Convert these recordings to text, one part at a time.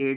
8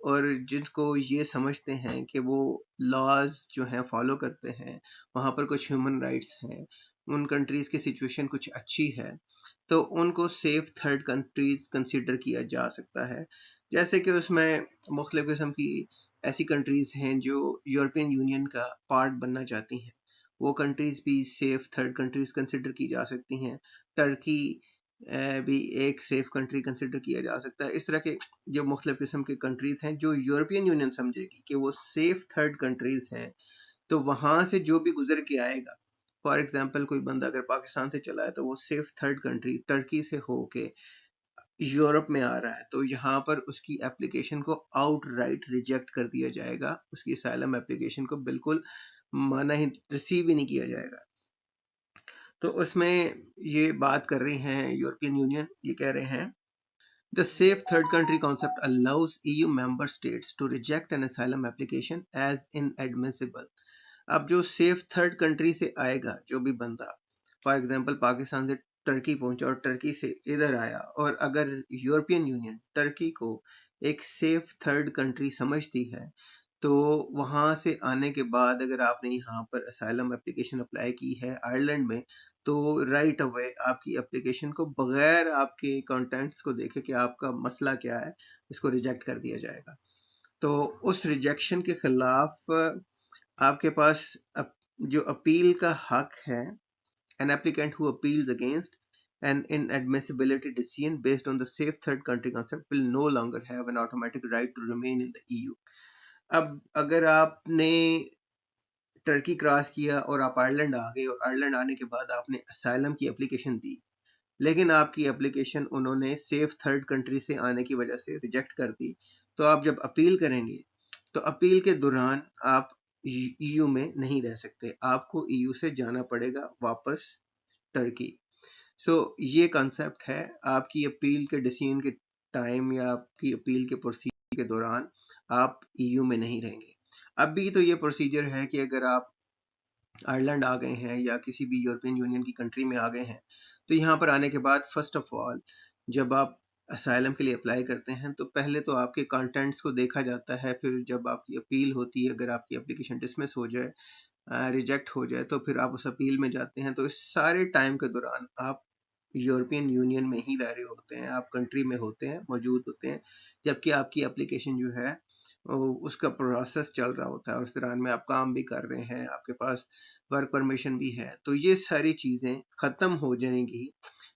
اور جن کو یہ سمجھتے ہیں کہ وہ لاز جو ہیں فالو کرتے ہیں، وہاں پر کچھ ہیومن رائٹس ہیں، ان کنٹریز کی سچویشن کچھ اچھی ہے، تو ان کو سیف تھرڈ کنٹریز کنسیڈر کیا جا سکتا ہے. جیسے کہ اس میں مختلف قسم کی ایسی کنٹریز ہیں جو یورپین یونین کا پارٹ بننا چاہتی ہیں، وہ کنٹریز بھی سیف تھرڈ کنٹریز کنسیڈر کی جا سکتی ہیں. ٹرکی بھی ایک سیف کنٹری کنسیڈر کیا جا سکتا ہے. اس طرح کے جو مختلف قسم کے کنٹریز ہیں جو یورپین یونین سمجھے گی کہ وہ سیف تھرڈ کنٹریز ہیں، تو وہاں سے جو بھی گزر کے آئے گا، فار ایگزامپل کوئی بندہ اگر پاکستان سے چلا ہے تو وہ سیف تھرڈ کنٹری ٹرکی سے ہو کے یورپ میں آ رہا ہے، تو یہاں پر اس کی اپلیکیشن کو آؤٹ رائٹ ریجیکٹ کر دیا جائے گا. اس کی اسائلم اپلیکیشن کو بالکل مانا ہی ریسیو ہی نہیں کیا جائے گا. تو اس میں یہ بات کر رہی ہیں یورپین یونین، یہ کہہ رہے ہیں The safe third country concept allows EU member states to reject an asylum application as inadmissible. اب جو سیف تھرڈ کنٹری سے آئے گا جو بھی بندہ، فار ایگزامپل پاکستان سے ٹرکی پہنچا اور ٹرکی سے ادھر آیا، اور اگر یورپین یونین ٹرکی کو ایک سیف تھرڈ کنٹری سمجھتی ہے، تو وہاں سے آنے کے بعد اگر آپ نے یہاں پر اسائلم اپلیکیشن اپلائی کی ہے آئرلینڈ میں، تو رائٹ اوے آپ کی اپلیکیشن کو بغیر آپ کے کانٹینٹس کو دیکھے کہ آپ کا مسئلہ کیا ہے، اس کو ریجیکٹ کر دیا جائے گا. تو اس ریجیکشن کے خلاف آپ کے پاس جو اپیل کا حق ہے، an applicant who appeals against an inadmissibility decision based on the safe third country concept will no longer have an automatic right to remain in the EU. اب اگر آپ نے ٹرکی کراس کیا اور آپ آئرلینڈ آ گئے، اور آئرلینڈ آنے کے بعد آپ نے اسائلم کی اپلیکیشن دی، لیکن آپ کی اپلیکیشن انہوں نے سیف تھرڈ کنٹری سے آنے کی وجہ سے ریجیکٹ کر دی، تو آپ جب اپیل کریں گے تو اپیل کے دوران آپ ای یو میں نہیں رہ سکتے، آپ کو ای یو سے جانا پڑے گا واپس ٹرکی. یہ کنسیپٹ ہے. آپ کی اپیل کے ڈیسیژن کے ٹائم یا آپ کی اپیل کے پروسیجر کے دوران آپ ای یو میں نہیں رہیں گے. اب بھی تو یہ پروسیجر ہے کہ اگر آپ آئرلینڈ آ گئے ہیں یا کسی بھی یورپین یونین کی کنٹری میں آ گئے ہیں، تو یہاں پر آنے کے بعد فرسٹ آف آل جب آپ اسائلم کے لیے اپلائی کرتے ہیں تو پہلے تو آپ کے کانٹینٹس کو دیکھا جاتا ہے. پھر جب آپ کی اپیل ہوتی ہے، اگر آپ کی اپلیکیشن ڈسمس ہو جائے، ریجیکٹ ہو جائے، تو پھر آپ اس اپیل میں جاتے ہیں. تو اس سارے ٹائم کے دوران آپ یورپین یونین میں ہی رہ رہے ہوتے ہیں، آپ کنٹری میں ہوتے ہیں، موجود ہوتے ہیں، جبکہ آپ کی اپلیکیشن جو ہے اس کا پروسیس چل رہا ہوتا ہے، اور اس دوران میں آپ کام بھی کر رہے ہیں، آپ کے پاس ورک پرمیشن بھی ہے. تو یہ ساری چیزیں ختم ہو جائیں گی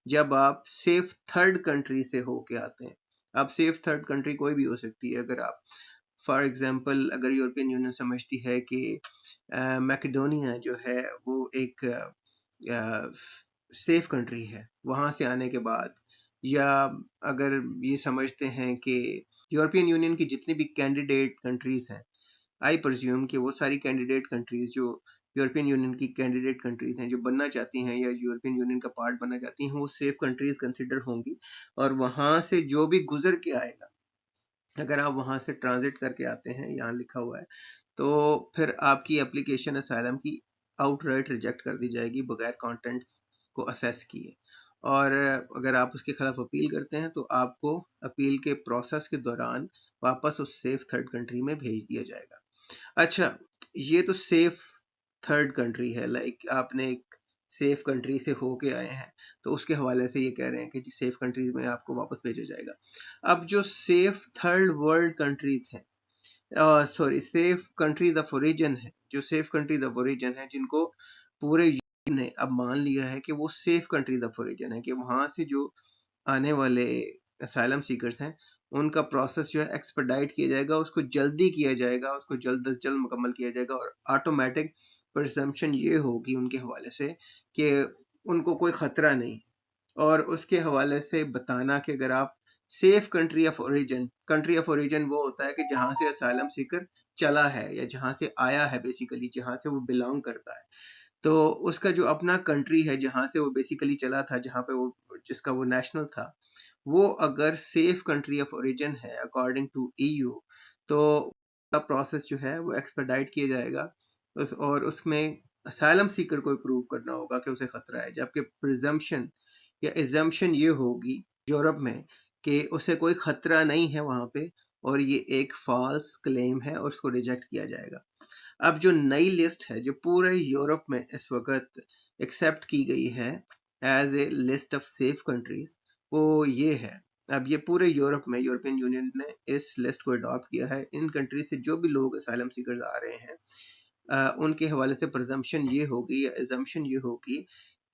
جب آپ سیف تھرڈ کنٹری سے ہو کے آتے ہیں. اب سیف تھرڈ کنٹری کوئی بھی ہو سکتی ہے. اگر آپ فار ایگزامپل اگر یورپین یونین سمجھتی ہے کہ میکیڈونیا جو ہے وہ ایک سیف کنٹری ہے، وہاں سے آنے کے بعد، یا اگر یہ سمجھتے ہیں کہ یورپین یونین کی جتنی بھی کینڈیڈیٹ کنٹریز ہیں، آئی پرزیوم کہ وہ ساری کینڈیڈیٹ کنٹریز جو یورپین یونین کی کینڈیڈیٹ کنٹریز ہیں، جو بننا چاہتی ہیں یا یورپین یونین کا پارٹ بننا چاہتی ہیں، وہ سیف کنٹریز کنسیڈر ہوں گی. اور وہاں سے جو بھی گزر کے آئے گا، اگر آپ وہاں سے ٹرانزٹ کر کے آتے ہیں، یہاں لکھا ہوا ہے، تو پھر آپ کی اپلیکیشن اسائلم کی آؤٹ رائٹ ریجیکٹ کر دی جائے گی بغیر کانٹینٹس کو اسیس کیے. اور اگر آپ اس کے خلاف اپیل کرتے ہیں تو آپ کو اپیل کے پروسیس کے دوران واپس اس سیف تھرڈ کنٹری میں بھیج دیا جائے گا. اچھا، یہ تو سیف تھرڈ کنٹری ہے، لائک آپ نے ایک سیف کنٹری سے ہو کے آئے ہیں، تو اس کے حوالے سے یہ کہہ رہے ہیں کہ جی سیف کنٹریز میں آپ کو واپس بھیجا جائے گا. اب جو سیف تھرڈ ورلڈ کنٹریز ہیں، سیف کنٹریز آف اوریجن ہے، جو سیف کنٹریز آف اوریجن ہیں، جن کو پورے یونین نے اب مان لیا ہے کہ وہ سیف کنٹریز آف اوریجن ہے، کہ وہاں سے جو آنے والے اسائلم سیکرز ہیں ان کا پروسیس جو ہے ایکسپیڈائٹ کیا جائے گا، اس کو جلدی کیا جائے گا، اس کو جلد از جلد مکمل کیا جائے گا. اور آٹومیٹک پرزمپشن یہ ہوگی ان کے حوالے سے کہ ان کو کوئی خطرہ نہیں. اور اس کے حوالے سے بتانا کہ اگر آپ سیف کنٹری آف اوریجن وہ ہوتا ہے کہ جہاں سے اسائلم سیکر چلا ہے یا جہاں سے آیا ہے، بیسیکلی جہاں سے وہ بلانگ کرتا ہے، تو اس کا جو اپنا کنٹری ہے جہاں سے وہ بیسیکلی چلا تھا، جہاں پہ وہ جس کا وہ نیشنل تھا، وہ اگر سیف کنٹری آف اوریجن ہے اکارڈنگ ٹو ای یو، تو کا پروسیس جو ہے وہ ایکسپیڈائٹ کیا جائے گا. اور اس میں اسائلم سیکر کو پروو کرنا ہوگا کہ اسے خطرہ ہے، جبکہ پریزمپشن یا ایزمپشن یہ ہوگی یورپ میں کہ اسے کوئی خطرہ نہیں ہے وہاں پہ، اور یہ ایک فالس کلیم ہے اور اس کو ریجیکٹ کیا جائے گا۔ اب جو نئی لسٹ ہے جو پورے یورپ میں اس وقت ایکسیپٹ کی گئی ہے as a list of safe countries, وہ یہ ہے۔ اب یہ پورے یورپ میں یورپین یونین نے اس لسٹ کو اڈاپٹ کیا ہے۔ ان کنٹریز سے جو بھی لوگ اسائلم سیکرز آ رہے ہیں ان کے حوالے سے پرزمپشن یہ ہوگی یا ایزمپشن یہ ہوگی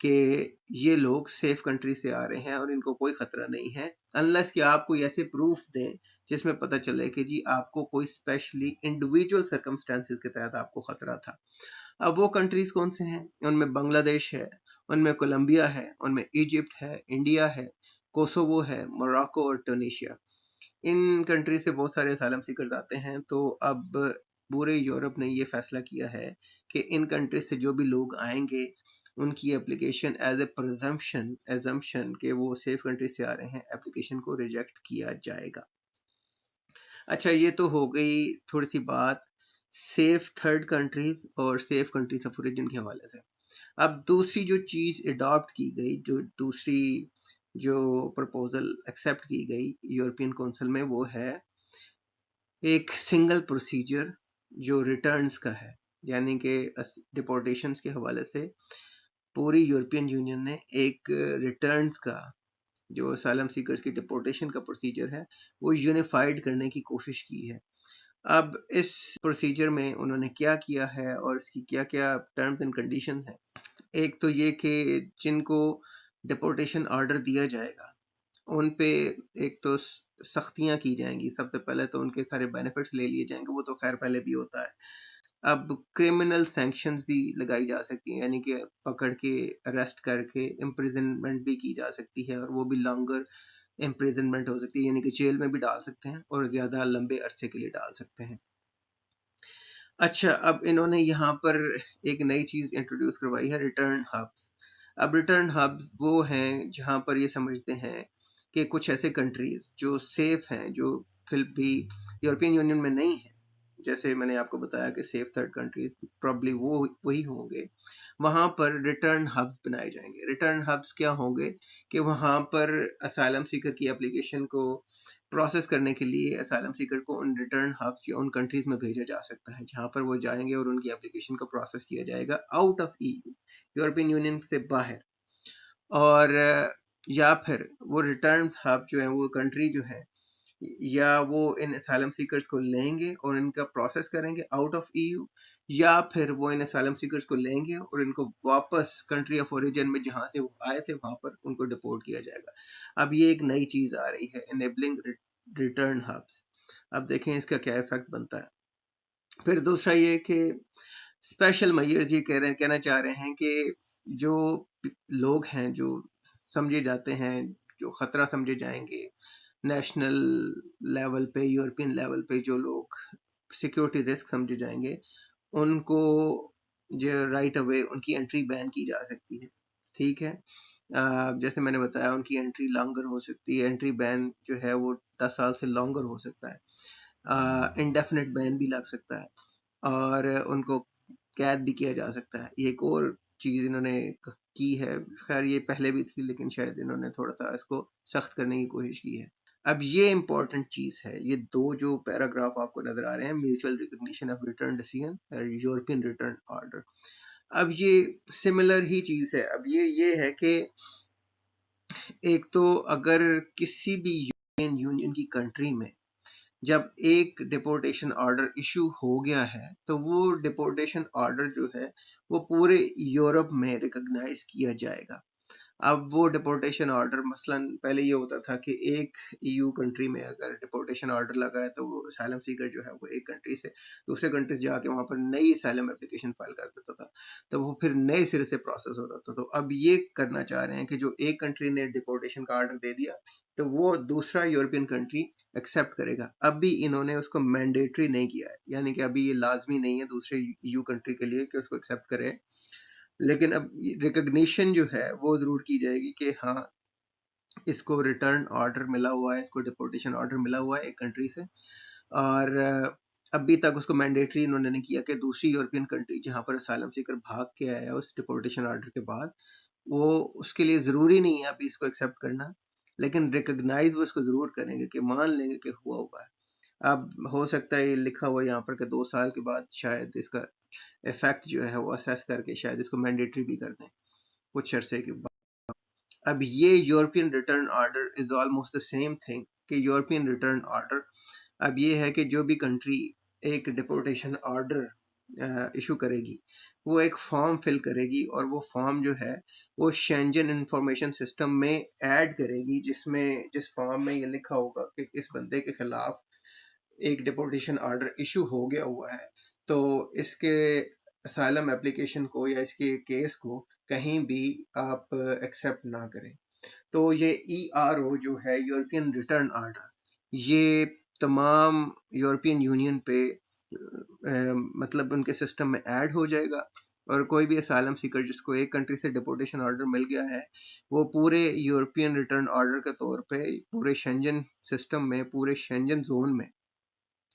کہ یہ لوگ سیف کنٹری سے آ رہے ہیں اور ان کو کوئی خطرہ نہیں ہے، انلیس کہ آپ کوئی ایسے پروف دیں جس میں پتہ چلے کہ جی آپ کو کوئی اسپیشلی انڈیویجول سرکمسٹانسز کے تحت آپ کو خطرہ تھا۔ اب وہ کنٹریز کون سے ہیں؟ ان میں بنگلہ دیش ہے، ان میں کولمبیا ہے، ان میں ایجپٹ ہے، انڈیا ہے، کوسوو ہے، موراکو اور ٹونیشیا۔ ان کنٹری سے بہت سارے اسائلم سیکرز آتے ہیں۔ تو اب پورے یورپ نے یہ فیصلہ کیا ہے کہ ان کنٹریز سے جو بھی لوگ آئیں گے ان کی اپلیکیشن ایز اے ایزمپشن کہ وہ سیف کنٹری سے آ رہے ہیں، اپلیکیشن کو ریجیکٹ کیا جائے گا۔ اچھا، یہ تو ہو گئی تھوڑی سی بات سیف تھرڈ کنٹریز اور سیف کنٹریز آف اوریجن کے حوالے سے۔ اب دوسری جو چیز اڈاپٹ کی گئی، جو دوسری جو پرپوزل ایکسیپٹ کی گئی یورپین کونسل میں، وہ ہے ایک سنگل پروسیجر جو ریٹرنز کا ہے، یعنی کہ ڈپورٹیشنز کے حوالے سے پوری یورپین یونین نے ایک ریٹرنز کا جو اسائلم سیکرز کی ڈپورٹیشن کا پروسیجر ہے وہ یونیفائڈ کرنے کی کوشش کی ہے۔ اب اس پروسیجر میں انہوں نے کیا کیا ہے اور اس کی کیا کیا ٹرمز اینڈ کنڈیشنز ہیں۔ ایک تو یہ کہ جن کو ڈپورٹیشن آرڈر دیا جائے گا ان پہ ایک تو سختیاں کی جائیں گی۔ سب سے پہلے تو ان کے سارے بینیفٹس لے لیے جائیں گے، وہ تو خیر پہلے بھی ہوتا ہے۔ اب کرمنل سینکشنز بھی لگائی جا سکتی ہیں، یعنی کہ پکڑ کے اریسٹ کر کے امپریزنمنٹ بھی کی جا سکتی ہے، اور وہ بھی لانگر امپریزنمنٹ ہو سکتی ہے، یعنی کہ جیل میں بھی ڈال سکتے ہیں اور زیادہ لمبے عرصے کے لیے ڈال سکتے ہیں۔ اچھا، اب انہوں نے یہاں پر ایک نئی چیز انٹروڈیوس کروائی ہے، ریٹرن ہبس۔ اب ریٹرن ہبس وہ ہیں جہاں پر یہ سمجھتے ہیں کہ کچھ ایسے کنٹریز جو سیف ہیں، جو پھر بھی یورپین یونین میں نہیں ہیں، جیسے میں نے آپ کو بتایا کہ سیف تھرڈ کنٹریز پرابلی وہی ہوں گے، وہاں پر ریٹرن ہبس بنائے جائیں گے۔ ریٹرن ہبس کیا ہوں گے کہ وہاں پر اسائلم سیکر کی اپلیکیشن کو پروسیس کرنے کے لیے اسائلم سیکر کو ان ریٹرن ہبس یا ان کنٹریز میں بھیجا جا سکتا ہے جہاں پر وہ جائیں گے اور ان کی اپلیکیشن کو پروسیس کیا جائے گا out of E U, European union سے باہر۔ اور یا پھر وہ ریٹرن ہب جو ہیں، وہ کنٹری جو ہے، یا وہ ان اسائلم سیکرز کو لیں گے اور ان کا پروسیس کریں گے آؤٹ آف ای یو، یا پھر وہ ان اسائلم سیکرز کو لیں گے اور ان کو واپس کنٹری آف اوریجن میں جہاں سے وہ آئے تھے وہاں پر ان کو ڈپورٹ کیا جائے گا۔ اب یہ ایک نئی چیز آ رہی ہے، انیبلنگ ریٹرن ہبس۔ اب دیکھیں اس کا کیا ایفیکٹ بنتا ہے۔ پھر دوسرا یہ کہ اسپیشل میئرز یہ کہنا چاہ رہے ہیں کہ جو لوگ ہیں جو سمجھے جاتے ہیں، جو خطرہ سمجھے جائیں گے نیشنل لیول پہ، یورپین لیول پہ، جو لوگ سیکیورٹی رسک سمجھے جائیں گے، ان کو جو رائٹ اوے ان کی انٹری بین کی جا سکتی ہے۔ ٹھیک ہے، جیسے میں نے بتایا ان کی انٹری لانگر ہو سکتی ہے، انٹری بین جو ہے وہ 10 سال سے لانگر ہو سکتا ہے، انڈیفینٹ بین بھی لگ سکتا ہے، اور ان کو قید بھی کیا جا سکتا ہے۔ یہ ایک اور چیز انہوں نے کی ہے، خیر یہ پہلے بھی تھی لیکن شاید انہوں نے تھوڑا سا اس کو سخت کرنے کی کوشش کی ہے۔ اب یہ امپورٹنٹ چیز ہے، یہ دو جو پیراگراف آپ کو نظر آ رہے ہیں، mutual recognition of return decision اور یورپین ریٹرن آرڈر، اب یہ سملر ہی چیز ہے۔ اب یہ ہے کہ ایک تو اگر کسی بھی یورپین یونین کی کنٹری میں جب ایک ڈپورٹیشن آرڈر ایشو ہو گیا ہے تو وہ ڈپورٹیشن آرڈر جو ہے وہ پورے یورپ میں ریکگنائز کیا جائے گا۔ اب وہ ڈپورٹیشن آرڈر مثلا پہلے یہ ہوتا تھا کہ ایک ای یو کنٹری میں اگر ڈپورٹیشن آرڈر لگا ہے تو وہ اسائلم سیکر جو ہے وہ ایک کنٹری سے دوسرے کنٹری سے جا کے وہاں پر نئی اسائلم اپلیکیشن فائل کر دیتا تھا، تو وہ پھر نئے سرے سے پروسیس ہوتا تھا۔ تو اب یہ کرنا چاہ رہے ہیں کہ جو ایک کنٹری نے ڈپورٹیشن کا آرڈر دے دیا تو وہ دوسرا یورپین کنٹری ایکسیپٹ کرے گا۔ اب بھی انہوں نے اس کو مینڈیٹری نہیں کیا ہے، یعنی کہ ابھی یہ لازمی نہیں ہے دوسرے یو کنٹری کے لیے کہ اس کو ایکسیپٹ کرے، لیکن اب ریکگنیشن جو ہے وہ ضرور کی جائے گی کہ ہاں اس کو ریٹرن آرڈر ملا ہوا ہے، اس کو ڈپورٹیشن آرڈر ملا ہوا ہے ایک کنٹری سے، اور ابھی تک اس کو مینڈیٹری انہوں نے نہیں کیا کہ دوسری یورپین کنٹری جہاں پر اسائلم سیکر بھاگ کے آیا اس ڈپورٹیشن آرڈر کے بعد، وہ اس کے لیے ضروری نہیں ہے ابھی اس کو ایکسیپٹ کرنا، لیکن ریکگنائز وہ اس کو ضرور کریں گے کہ مان لیں گے کہ ہوا ہوا ہے۔ اب ہو سکتا ہے یہ لکھا ہوا یہاں پر کہ 2 سال کے بعد شاید اس کا ایفیکٹ جو ہے وہ اسیس کر کے شاید اس کو مینڈیٹری بھی کر دیں کچھ عرصے کے بعد. اب یہ European return order is almost the same thing کہ یورپین ریٹرن آرڈر اب یہ ہے کہ جو بھی کنٹری ایک ڈپورٹیشن آرڈر ایشو کرے گی وہ ایک فارم فل کرے گی اور وہ فارم جو ہے وہ شینجن انفارمیشن سسٹم میں ایڈ کرے گی جس فارم میں یہ لکھا ہوگا کہ اس بندے کے خلاف ایک ڈپورٹیشن آرڈر ایشو ہو گیا ہوا ہے تو اس کے اسائلم اپلیکیشن کو یا اس کے کیس کو کہیں بھی آپ ایکسیپٹ نہ کریں. تو یہ ERO جو ہے یورپین ریٹرن آرڈر یہ تمام یورپین یونین پہ مطلب ان کے سسٹم میں ایڈ ہو جائے گا اور کوئی بھی اسائلم سیکر جس کو ایک کنٹری سے ڈپورٹیشن آرڈر مل گیا ہے وہ پورے یورپین ریٹرن آرڈر کے طور پہ پورے شینجن سسٹم میں پورے شینجن زون میں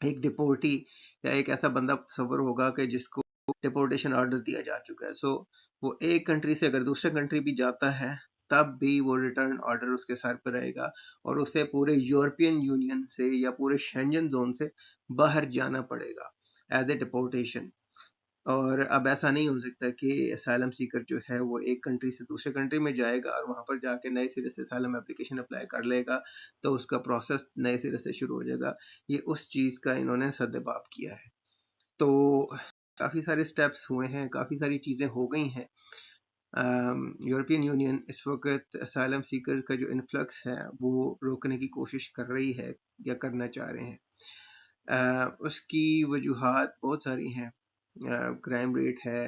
ایک ڈپورٹی یا ایک ایسا بندہ تصور ہوگا کہ جس کو ڈپورٹیشن آرڈر دیا جا چکا ہے. سو وہ ایک کنٹری سے اگر دوسرے کنٹری بھی جاتا ہے تب بھی وہ ریٹرن آرڈر اس کے سر پہ رہے گا اور اسے پورے یورپین یونین سے یا پورے شینجن زون سے باہر جانا پڑے گا ایز اے ڈپورٹیشن. اور اب ایسا نہیں ہو سکتا کہ اسائلم سیکر جو ہے وہ ایک کنٹری سے دوسرے کنٹری میں جائے گا اور وہاں پر جا کے نئے سرے سے اسائلم اپلیکیشن اپلائی کر لے گا تو اس کا پروسیس نئے سرے سے شروع ہو جائے گا. یہ اس چیز کا انہوں نے سدباب کیا ہے. تو کافی سارے سٹیپس ہوئے ہیں, کافی ساری چیزیں ہو گئی ہیں. یورپین یونین اس وقت اسائلم سیکر کا جو انفلکس ہے وہ روکنے کی کوشش کر رہی ہے یا کرنا چاہ رہے ہیں. اس کی وجوہات بہت ساری ہیں. کرائم ریٹ ہے,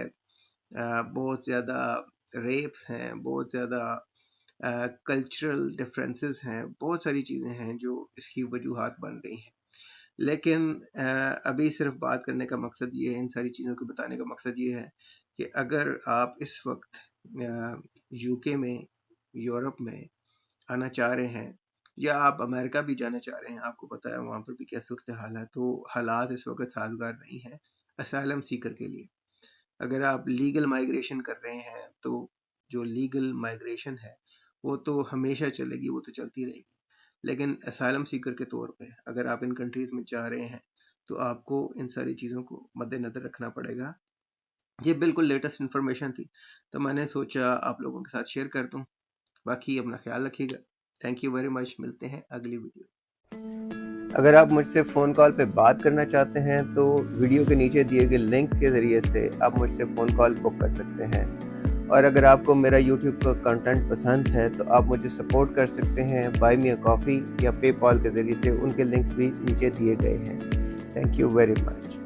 بہت زیادہ ریپس ہیں, بہت زیادہ کلچرل ڈفرینسز ہیں, بہت ساری چیزیں ہیں جو اس کی وجوہات بن رہی ہیں. لیکن ابھی صرف بات کرنے کا مقصد یہ ہے, ان ساری چیزوں کو بتانے کا مقصد یہ ہے کہ اگر آپ اس وقت UK میں, یورپ میں آنا چاہ رہے ہیں یا آپ امریکہ بھی جانا چاہ رہے ہیں, آپ کو پتہ ہے وہاں پر بھی کیا صورتحال ہے, تو حالات اس وقت سازگار نہیں ہیں اسائلم سیکر کے لیے. اگر آپ لیگل مائیگریشن کر رہے ہیں تو جو لیگل مائیگریشن ہے وہ تو ہمیشہ چلے گی, وہ تو چلتی رہے گی. لیکن اسائلم سیکر کے طور پہ اگر آپ ان کنٹریز میں جا رہے ہیں تو آپ کو ان ساری چیزوں کو مد نظر رکھنا پڑے گا. یہ بالکل لیٹسٹ انفارمیشن تھی تو میں نے سوچا آپ لوگوں کے ساتھ شیئر کر دوں. باقی اپنا خیال رکھیے گا. Thank you very much. ملتے ہیں اگلی ویڈیو. اگر آپ مجھ سے فون کال پہ بات کرنا چاہتے ہیں تو ویڈیو کے نیچے دیے گئے لنک کے ذریعے سے آپ مجھ سے فون کال بک کر سکتے ہیں. اور اگر آپ کو میرا یوٹیوب کا کنٹینٹ پسند ہے تو آپ مجھے سپورٹ کر سکتے ہیں بائی می اے کافی یا پے پال کے ذریعے سے. ان کے لنکس بھی نیچے دیے گئے ہیں. Thank you very much.